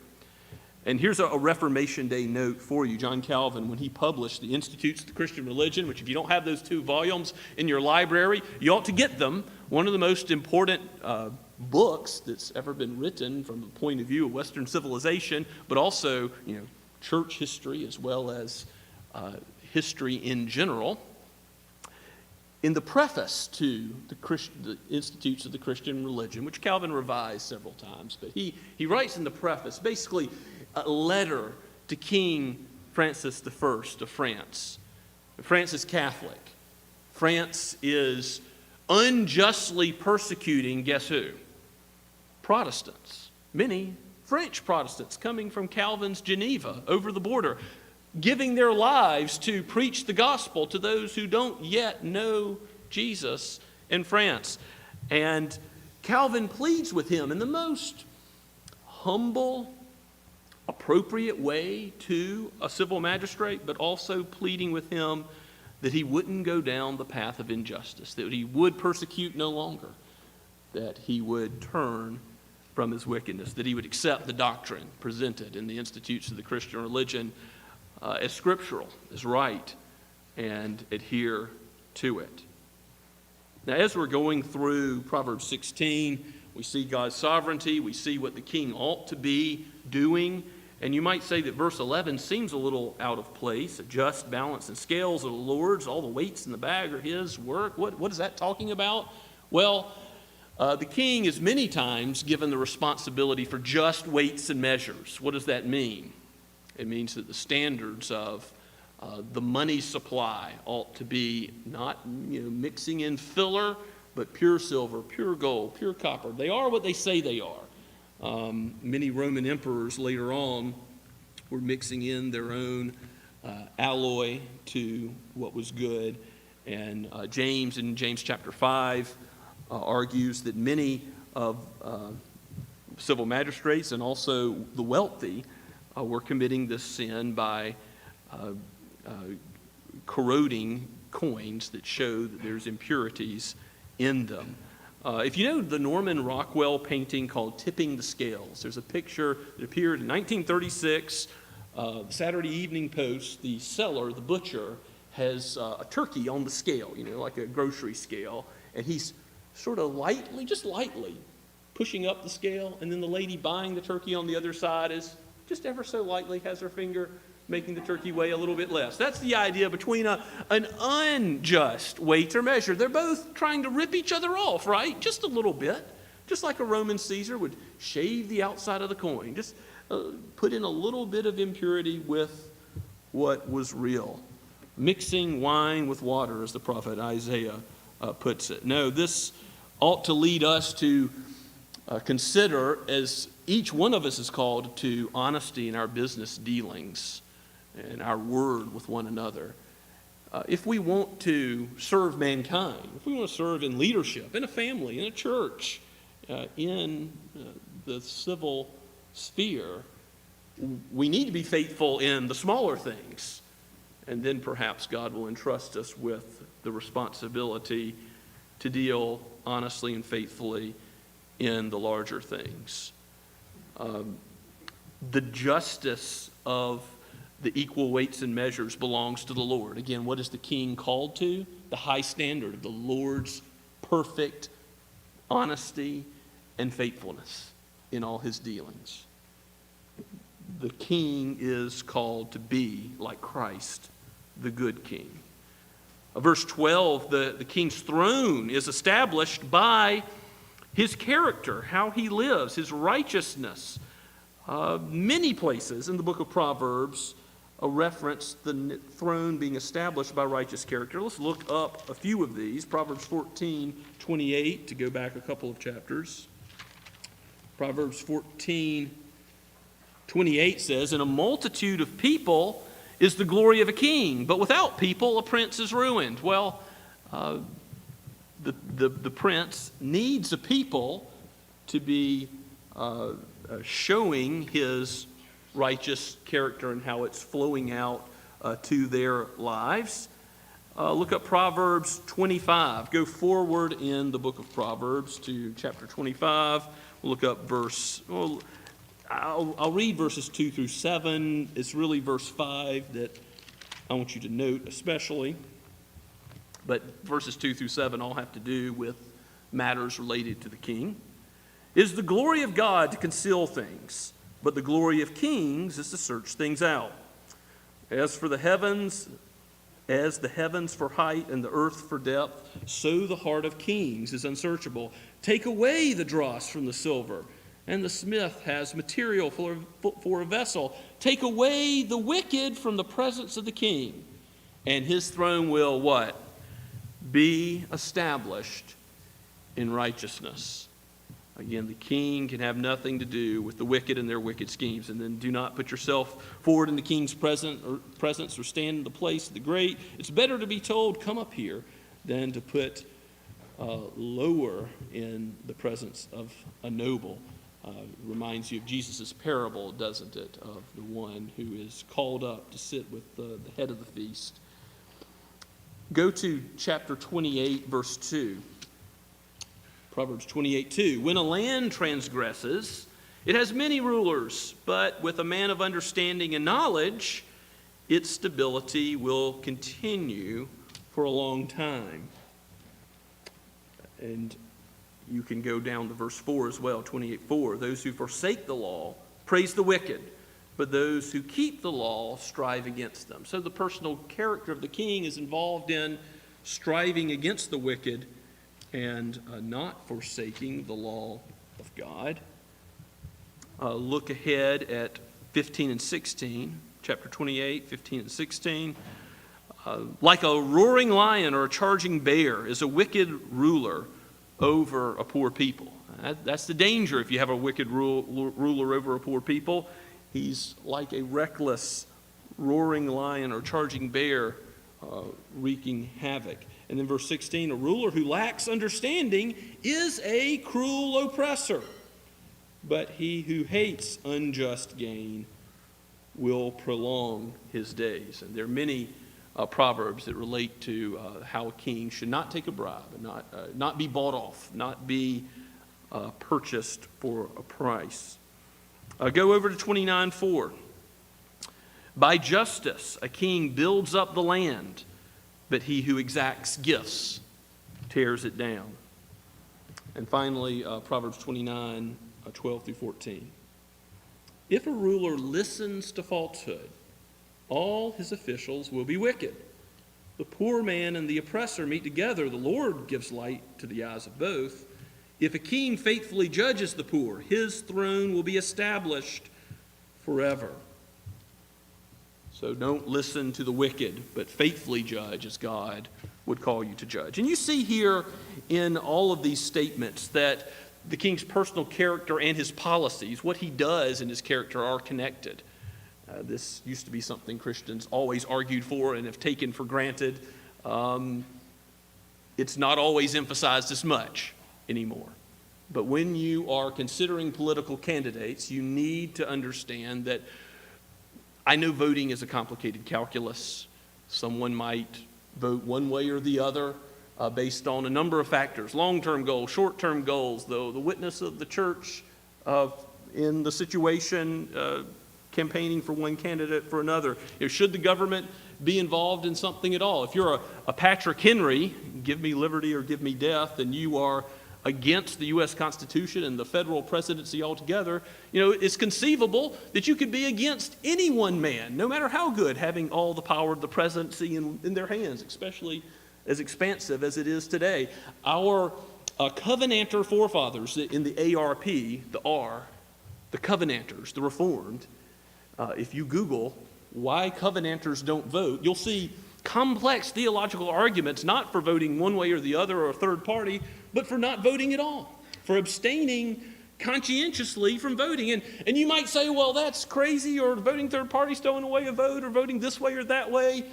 And here's a Reformation Day note for you. John Calvin, when he published the Institutes of the Christian Religion, which if you don't have those 2 volumes in your library, you ought to get them. One of the most important books that's ever been written from the point of view of Western civilization, but also, church history as well as history in general. In the preface to the Institutes of the Christian Religion, which Calvin revised several times, but he writes in the preface basically a letter to King Francis I of France. France is Catholic. France is unjustly persecuting, guess who? Protestants. Many French Protestants coming from Calvin's Geneva over the border, giving their lives to preach the gospel to those who don't yet know Jesus in France. And Calvin pleads with him in the most humble, appropriate way to a civil magistrate, but also pleading with him that he wouldn't go down the path of injustice, that he would persecute no longer, that he would turn from his wickedness, that he would accept the doctrine presented in the Institutes of the Christian Religion as scriptural, as right, and adhere to it. Now, as we're going through Proverbs 16, we see God's sovereignty, we see what the king ought to be doing, and you might say that verse 11 seems a little out of place. A just balance and scales are the Lord's, all the weights in the bag are his work. What is that talking about? Well, the king is many times given the responsibility for just weights and measures. What does that mean? It means that the standards of the money supply ought to be not mixing in filler, but pure silver, pure gold, pure copper. They are what they say they are. Many Roman emperors later on were mixing in their own alloy to what was good. And James, in James chapter 5, argues that many of civil magistrates and also the wealthy were committing this sin by corroding coins that show that there's impurities in them. If you know the Norman Rockwell painting called Tipping the Scales, there's a picture that appeared in 1936. The Saturday Evening Post, the seller, the butcher, has a turkey on the scale, like a grocery scale, and he's sort of just lightly pushing up the scale, and then the lady buying the turkey on the other side is just ever so lightly has her finger making the turkey weigh a little bit less. That's the idea between an unjust weight or measure. They're both trying to rip each other off, right? Just a little bit. Just like a Roman Caesar would shave the outside of the coin. Just put in a little bit of impurity with what was real. Mixing wine with water, as the prophet Isaiah puts it. No, this ought to lead us to consider, as each one of us is called to honesty in our business dealings and our word with one another. If we want to serve mankind, if we want to serve in leadership, in a family, in a church, in the civil sphere, we need to be faithful in the smaller things. And then perhaps God will entrust us with the responsibility to deal honestly and faithfully in the larger things. The justice of the equal weights and measures belongs to the Lord. Again, what is the king called to? The high standard of the Lord's perfect honesty and faithfulness in all his dealings. The king is called to be like Christ, the good king. Verse 12, the king's throne is established by his character, how he lives, his righteousness. Many places in the book of Proverbs reference the throne being established by righteous character. Let's look up a few of these. Proverbs 14:28, to go back a couple of chapters. Proverbs 14:28 says, "In a multitude of people is the glory of a king, but without people a prince is ruined." Well, the prince needs a people to be showing his righteous character and how it's flowing out to their lives. Look up Proverbs 25. Go forward in the book of Proverbs to chapter 25. We'll look up I'll read verses 2 through 7. It's really verse 5 that I want you to note especially. But verses 2 through 7 all have to do with matters related to the king. "It is the glory of God to conceal things, but the glory of kings is to search things out. As the heavens for height and the earth for depth, so the heart of kings is unsearchable. Take away the dross from the silver, and the smith has material for a vessel. Take away the wicked from the presence of the king, and his throne will" what? "Be established in righteousness." Again, the king can have nothing to do with the wicked and their wicked schemes. And then do not put yourself forward in the king's presence or stand in the place of the great. It's better to be told, "Come up here," than to put lower in the presence of a noble. Reminds you of Jesus' parable, doesn't it, of the one who is called up to sit with the head of the feast. Go to chapter 28, verse 2. Proverbs 28:2. "When a land transgresses, it has many rulers, but with a man of understanding and knowledge, its stability will continue for a long time." And you can go down to verse 4 as well, 28:4. "Those who forsake the law praise the wicked, but those who keep the law strive against them." So the personal character of the king is involved in striving against the wicked and not forsaking the law of God. Look ahead at 15 and 16. Chapter 28, 15 and 16. Like a roaring lion or a charging bear is a wicked ruler over a poor people. That's the danger if you have a wicked ruler over a poor people. He's like a reckless roaring lion or charging bear wreaking havoc. And then verse 16, a ruler who lacks understanding is a cruel oppressor, but he who hates unjust gain will prolong his days. And there are many proverbs that relate to how a king should not take a bribe, and not be bought off, not be purchased for a price. Go over to 29:4. By justice a king builds up the land, but he who exacts gifts tears it down. And finally, Proverbs 29, 12 through 14. If a ruler listens to falsehood, all his officials will be wicked. The poor man and the oppressor meet together. The Lord gives light to the eyes of both. If a king faithfully judges the poor, his throne will be established forever. So don't listen to the wicked, but faithfully judge as God would call you to judge. And you see here in all of these statements that the king's personal character and his policies, what he does in his character, are connected. This used to be something Christians always argued for and have taken for granted. It's not always emphasized as much anymore. But when you are considering political candidates, you need to understand that I know voting is a complicated calculus. Someone might vote one way or the other based on a number of factors, long-term goals, short-term goals, the witness of the church in the situation, campaigning for one candidate for another. Should the government be involved in something at all? If you're a Patrick Henry, give me liberty or give me death, and you are against the U.S. Constitution and the federal presidency altogether, it's conceivable that you could be against any one man, no matter how good, having all the power of the presidency in their hands, especially as expansive as it is today. Our Covenanter forefathers in the ARP, the R, the Covenanters, the Reformed, if you Google why Covenanters don't vote, you'll see complex theological arguments, not for voting one way or the other or a third party, but for not voting at all, for abstaining conscientiously from voting. And you might say, well, that's crazy, or voting third party, stowing away a vote, or voting this way or that way.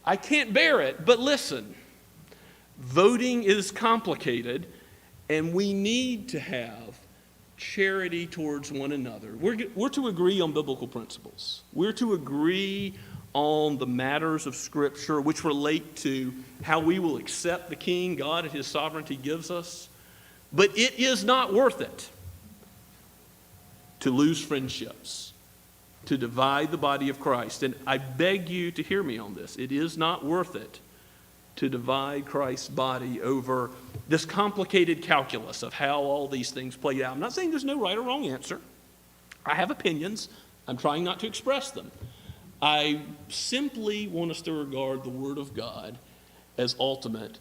I can't bear it. But listen, voting is complicated, and we need to have charity towards one another. We're to agree on biblical principles. We're to agree on the matters of Scripture which relate to how we will accept the King God and His sovereignty gives us. But it is not worth it to lose friendships, to divide the body of Christ. And I beg you to hear me on this. It is not worth it to divide Christ's body over this complicated calculus of how all these things play out. I'm not saying there's no right or wrong answer. I have opinions. I'm trying not to express them. I simply want us to regard the Word of God as ultimate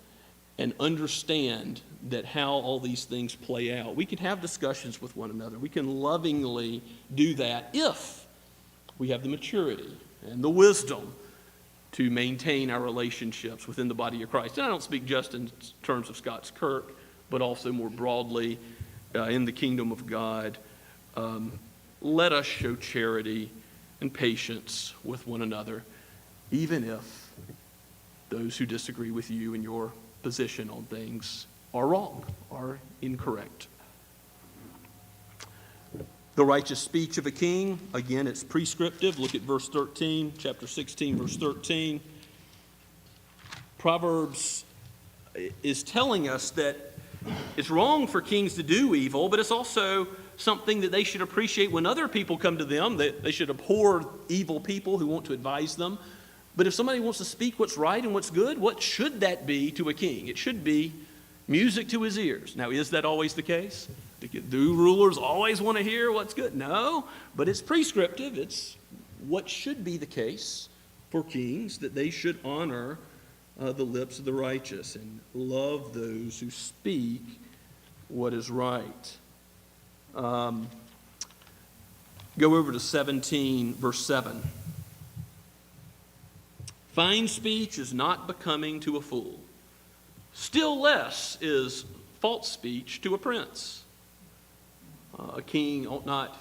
and understand that how all these things play out. We can have discussions with one another. We can lovingly do that if we have the maturity and the wisdom to maintain our relationships within the body of Christ. And I don't speak just in terms of Scots Kirk, but also more broadly in the kingdom of God. Let us show charity and patience with one another, even if those who disagree with you and your position on things are wrong, are incorrect. The righteous speech of a king, again, it's prescriptive. Look at verse 13, chapter 16, verse 13. Proverbs is telling us that it's wrong for kings to do evil, but it's also something that they should appreciate when other people come to them. They should abhor evil people who want to advise them. But if somebody wants to speak what's right and what's good, what should that be to a king? It should be music to his ears. Now, is that always the case? Do rulers always want to hear what's good? No, but it's prescriptive. It's what should be the case for kings, that they should honor the lips of the righteous and love those who speak what is right. Go over to 17, verse 7. Fine speech is not becoming to a fool. Still less is false speech to a prince. A king ought not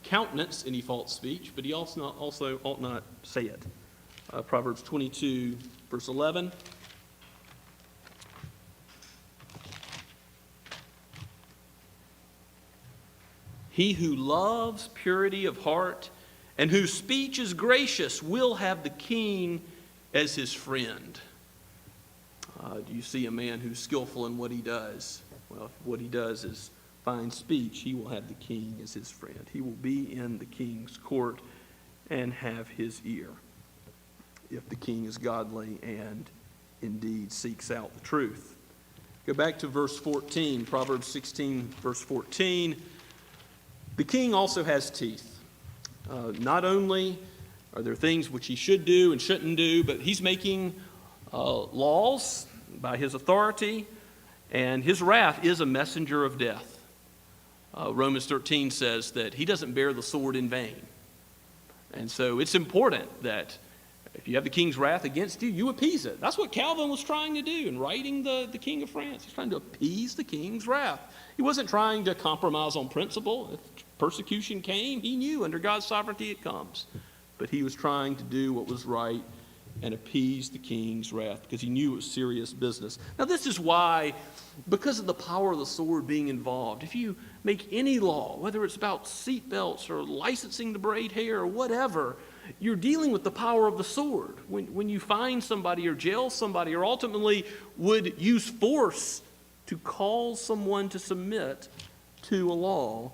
countenance any false speech, but he also ought not say it. Proverbs 22, verse 11. He who loves purity of heart and whose speech is gracious will have the king as his friend. Do you see a man who's skillful in what he does? Well, if what he does is fine speech, he will have the king as his friend. He will be in the king's court and have his ear, if the king is godly and indeed seeks out the truth. Go back to verse 14, Proverbs 16, verse 14. The king also has teeth. Not only are there things which he should do and shouldn't do, but he's making laws by his authority, and his wrath is a messenger of death. Romans 13 says that he doesn't bear the sword in vain. And so it's important that if you have the king's wrath against you, you appease it. That's what Calvin was trying to do in writing the King of France. He's trying to appease the king's wrath. He wasn't trying to compromise on principle. If persecution came, he knew under God's sovereignty it comes. But he was trying to do what was right and appease the king's wrath because he knew it was serious business. Now this is why, because of the power of the sword being involved, if you make any law, whether it's about seat belts or licensing to braid hair or whatever, you're dealing with the power of the sword. When you find somebody or jail somebody or ultimately would use force to cause someone to submit to a law,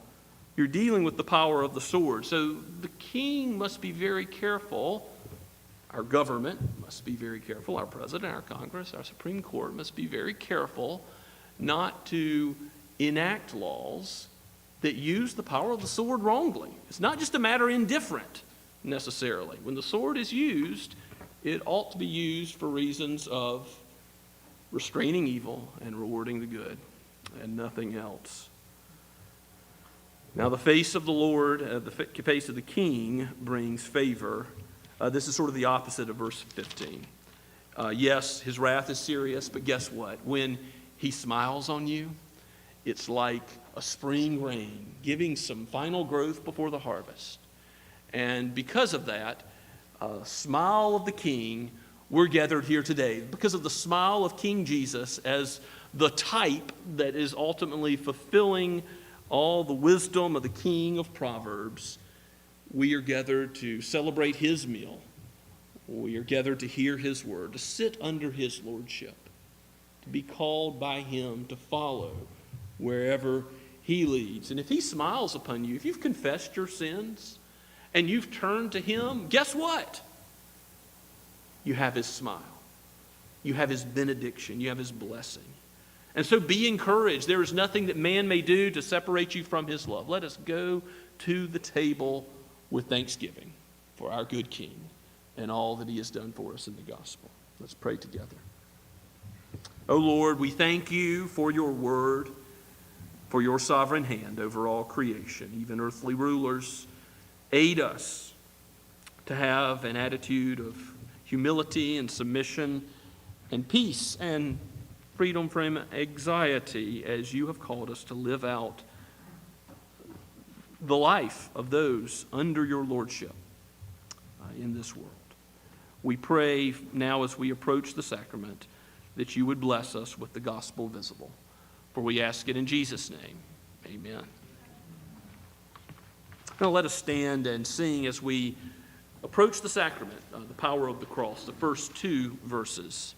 you're dealing with the power of the sword. So the king must be very careful. Our government must be very careful. Our president, our Congress, our Supreme Court must be very careful not to enact laws that use the power of the sword wrongly. It's not just a matter of indifferent, necessarily. When the sword is used, it ought to be used for reasons of restraining evil and rewarding the good, and nothing else. Now the face of the Lord, the face of the king brings favor. This is sort of the opposite of verse 15. Yes, his wrath is serious, but guess what? When he smiles on you, it's like a spring rain, giving some final growth before the harvest. And because of that smile of the king, we're gathered here today. Because of the smile of King Jesus as the type that is ultimately fulfilling all the wisdom of the king of Proverbs, we are gathered to celebrate his meal. We are gathered to hear his word, to sit under his lordship, to be called by him to follow wherever he leads. And if he smiles upon you, if you've confessed your sins and you've turned to him, guess what? You have his smile. You have his benediction. You have his blessing. And so be encouraged. There is nothing that man may do to separate you from his love. Let us go to the table with thanksgiving for our good King and all that he has done for us in the gospel. Let's pray together. O Lord, we thank you for your word, for your sovereign hand over all creation. Even earthly rulers, aid us to have an attitude of humility and submission and peace and freedom from anxiety as you have called us to live out the life of those under your lordship in this world. We pray now as we approach the sacrament that you would bless us with the gospel visible. For we ask it in Jesus' name. Amen. Now let us stand and sing as we approach the sacrament, the power of the cross, the first two verses.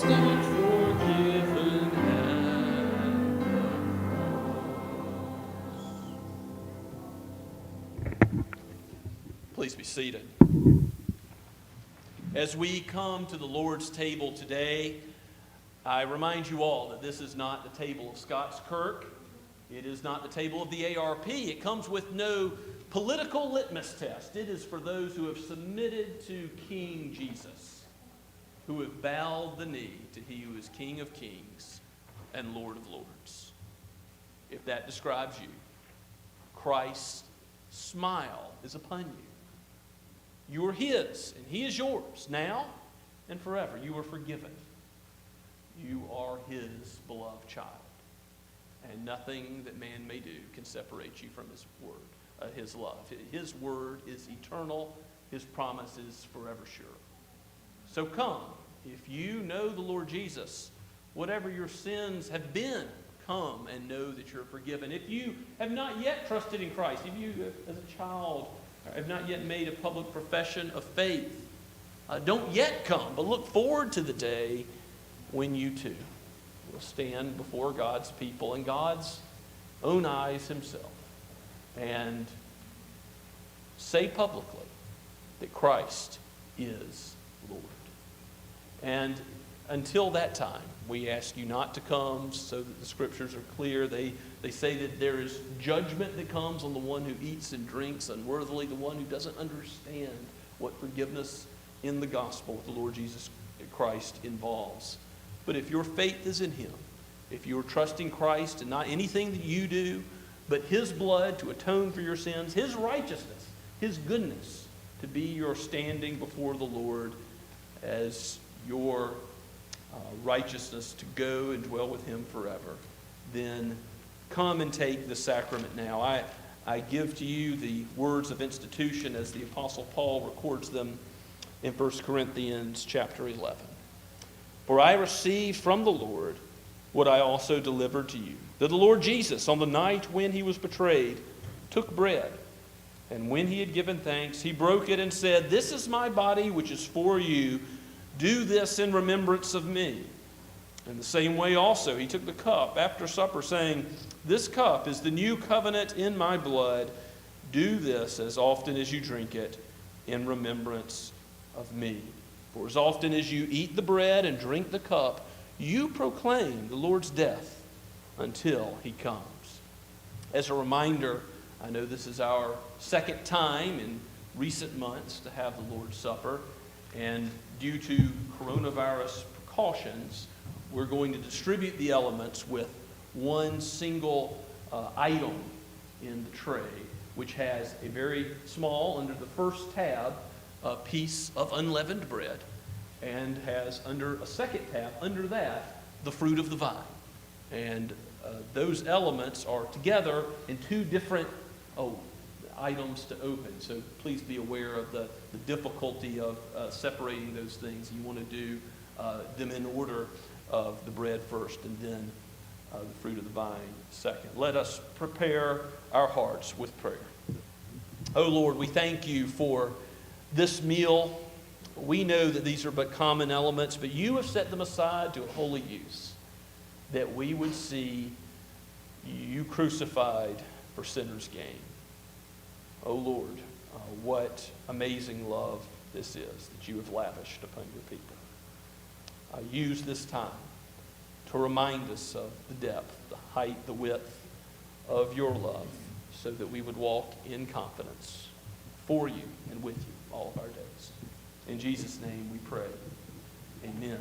stand forgiven at the cross. Please be seated. As we come to the Lord's table today, I remind you all that this is not the table of Scots Kirk. It is not the table of the ARP. It comes with no political litmus test. It is for those who have submitted to King Jesus, who have bowed the knee to he who is King of kings and Lord of lords. If that describes you, Christ's smile is upon you. You are his, and he is yours, now and forever. You are forgiven. You are his beloved child. And nothing that man may do can separate you from his word, his love. His word is eternal. His promise is forever sure. So come, if you know the Lord Jesus, whatever your sins have been, come and know that you're forgiven. If you have not yet trusted in Christ, if you as a child have not yet made a public profession of faith, don't yet come, but look forward to the day when you too will stand before God's people in God's own eyes himself and say publicly that Christ is Lord. And until that time, we ask you not to come so that the scriptures are clear. They say that there is judgment that comes on the one who eats and drinks unworthily, the one who doesn't understand what forgiveness in the gospel with the Lord Jesus Christ involves. But if your faith is in him, if you're trusting Christ and not anything that you do, but his blood to atone for your sins, his righteousness, his goodness to be your standing before the Lord as your righteousness to go and dwell with him forever, then come and take the sacrament now. I give to you the words of institution as the Apostle Paul records them in 1 Corinthians chapter 11. For I received from the Lord what I also delivered to you, that the Lord Jesus, on the night when he was betrayed, took bread, and when he had given thanks, he broke it and said, "This is my body, which is for you. Do this in remembrance of me." In the same way also he took the cup after supper, saying, "This cup is the new covenant in my blood. Do this as often as you drink it in remembrance of me. For as often as you eat the bread and drink the cup, you proclaim the Lord's death until he comes." As a reminder, I know this is our second time in recent months to have the Lord's Supper, and due to coronavirus precautions, we're going to distribute the elements with one single item in the tray, which has a very small, under the first tab, a piece of unleavened bread, and has under a second tab, under that, the fruit of the vine. And those elements are together in two different items to open. So please be aware of the difficulty of separating those things. You want to do them in order of the bread first and then the fruit of the vine second. Let us prepare our hearts with prayer. Oh Lord, we thank you for this meal. We know that these are but common elements, but you have set them aside to a holy use, that we would see you crucified for sinners' gain. Oh Lord, what amazing love this is that you have lavished upon your people. Use this time to remind us of the depth, the height, the width of your love, so that we would walk in confidence for you and with you all of our days. In Jesus' name we pray. Amen.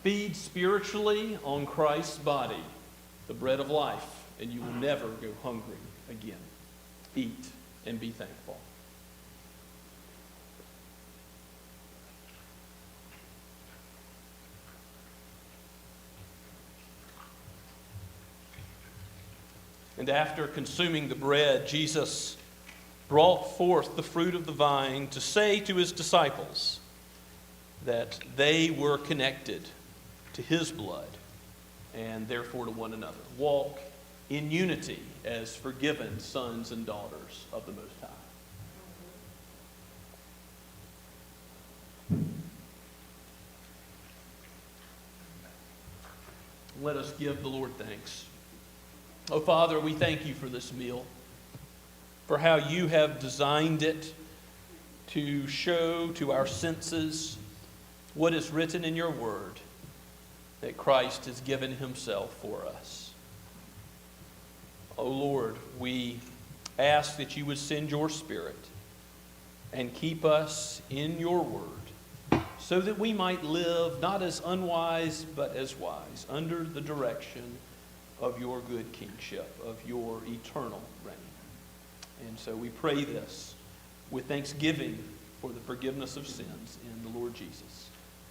Feed spiritually on Christ's body, the bread of life, and you will never go hungry again. Eat and be thankful. And after consuming the bread, Jesus brought forth the fruit of the vine to say to his disciples that they were connected to his blood and therefore to one another. Walk in unity as forgiven sons and daughters of the Most High. Let us give the Lord thanks. Oh, Father, we thank you for this meal, for how you have designed it to show to our senses what is written in your word, that Christ has given himself for us. Oh, Lord, we ask that you would send your Spirit and keep us in your word, so that we might live not as unwise, but as wise, under the direction of your good kingship, of your eternal reign. And so we pray this with thanksgiving for the forgiveness of sins in the Lord Jesus.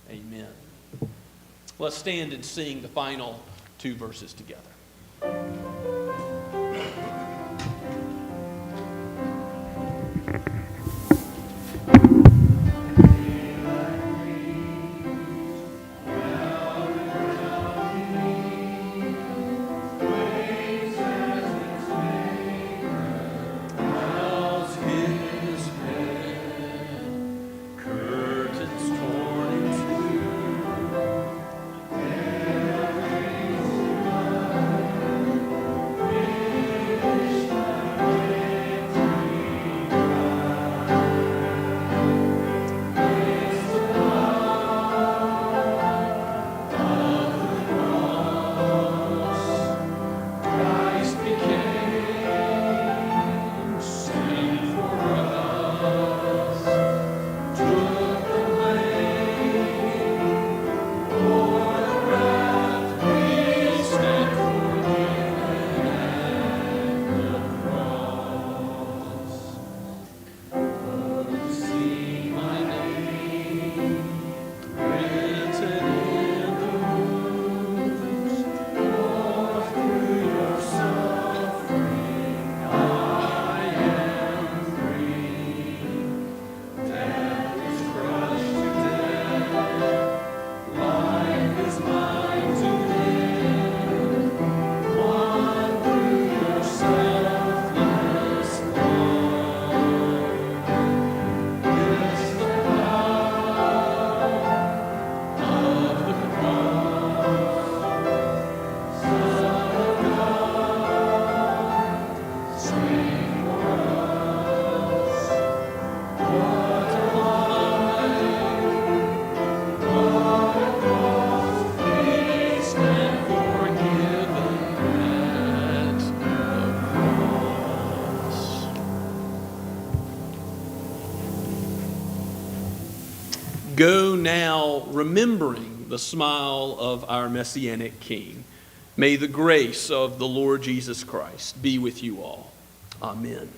Amen. Let's stand and sing the final two verses together. Go now remembering the smile of our Messianic King. May the grace of the Lord Jesus Christ be with you all. Amen.